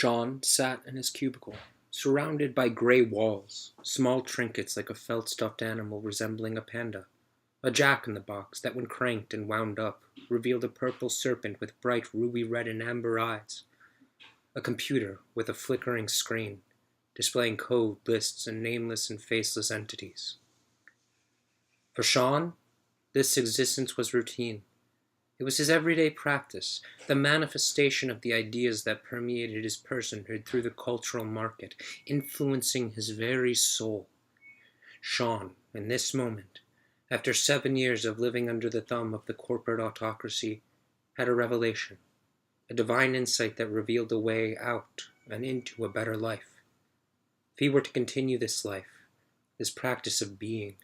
Sean sat in his cubicle, surrounded by gray walls, small trinkets like a felt stuffed animal resembling a panda, a jack-in-the-box that when cranked and wound up revealed a purple serpent with bright ruby red and amber eyes, a computer with a flickering screen, displaying code, lists, and nameless and faceless entities. For Sean, this existence was routine. It was his everyday practice, the manifestation of the ideas that permeated his personhood through the cultural market, influencing his very soul. Sean, in this moment, after 7 years of living under the thumb of the corporate autocracy, had a revelation, a divine insight that revealed a way out and into a better life. If he were to continue this life, this practice of being,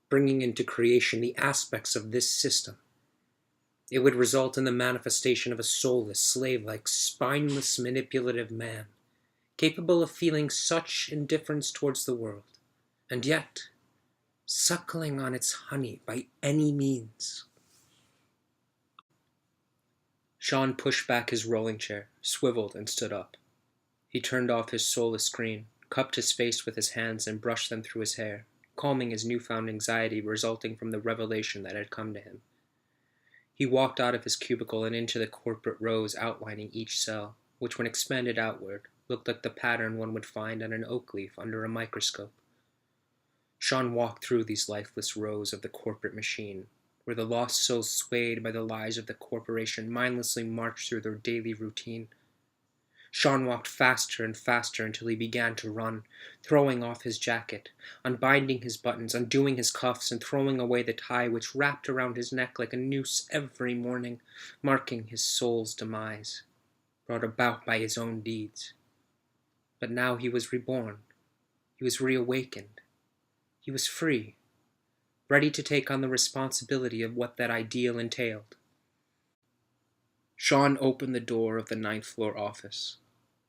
bringing into creation the aspects of this system, it would result in the manifestation of a soulless, slave-like, spineless, manipulative man, capable of feeling such indifference towards the world, and yet suckling on its honey by any means. Sean pushed back his rolling chair, swiveled, and stood up. He turned off his soulless screen, cupped his face with his hands, and brushed them through his hair, calming his newfound anxiety resulting from the revelation that had come to him. He walked out of his cubicle and into the corporate rows outlining each cell, which when expanded outward, looked like the pattern one would find on an oak leaf under a microscope. Sean walked through these lifeless rows of the corporate machine, where the lost souls swayed by the lies of the corporation mindlessly marched through their daily routine. Sean walked faster and faster until he began to run, throwing off his jacket, unbinding his buttons, undoing his cuffs, and throwing away the tie which wrapped around his neck like a noose every morning, marking his soul's demise, brought about by his own deeds. But now he was reborn. He was reawakened. He was free, ready to take on the responsibility of what that ideal entailed. Sean opened the door of the 9th floor office.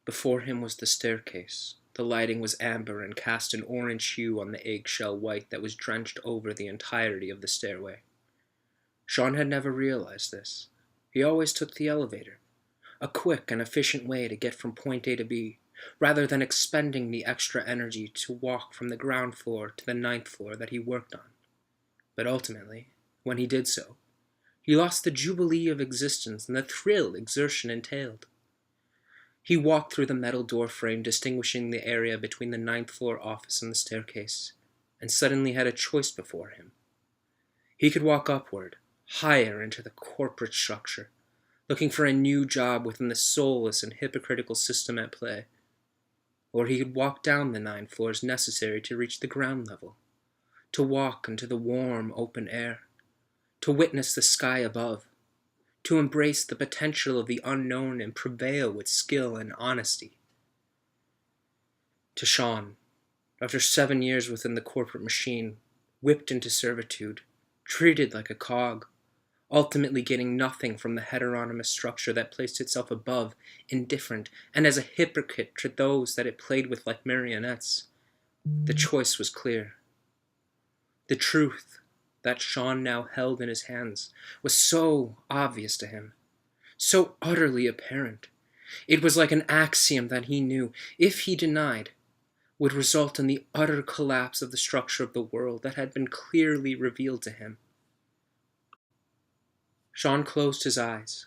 Before him was the staircase. The lighting was amber and cast an orange hue on the eggshell white that was drenched over the entirety of the stairway. Sean had never realized this. He always took the elevator, a quick and efficient way to get from point A to B, rather than expending the extra energy to walk from the ground floor to the 9th floor that he worked on. But ultimately, when he did so, he lost the jubilee of existence and the thrill exertion entailed. He walked through the metal door frame distinguishing the area between the 9th floor office and the staircase, and suddenly had a choice before him. He could walk upward, higher into the corporate structure, looking for a new job within the soulless and hypocritical system at play. Or he could walk down the 9 floors necessary to reach the ground level, to walk into the warm, open air, to witness the sky above, to embrace the potential of the unknown and prevail with skill and honesty. To Sean, after 7 years within the corporate machine, whipped into servitude, treated like a cog, ultimately getting nothing from the heteronymous structure that placed itself above, indifferent, and as a hypocrite to those that it played with like marionettes, the choice was clear. The truth that Sean now held in his hands was so obvious to him, so utterly apparent. It was like an axiom that he knew, if he denied, would result in the utter collapse of the structure of the world that had been clearly revealed to him. Sean closed his eyes.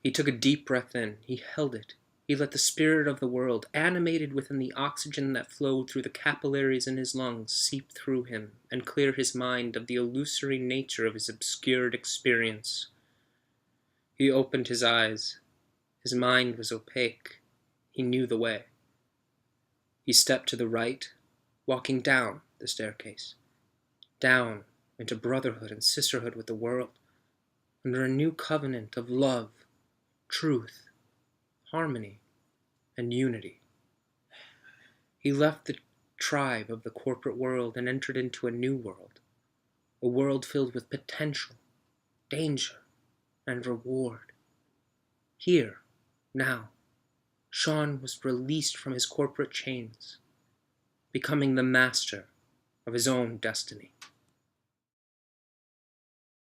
He took a deep breath in. He held it. He let the spirit of the world, animated within the oxygen that flowed through the capillaries in his lungs, seep through him and clear his mind of the illusory nature of his obscured experience. He opened his eyes. His mind was opaque. He knew the way. He stepped to the right, walking down the staircase, down into brotherhood and sisterhood with the world, under a new covenant of love, truth, harmony, and unity. He left the tribe of the corporate world and entered into a new world, a world filled with potential, danger, and reward. Here, now, Sean was released from his corporate chains, becoming the master of his own destiny.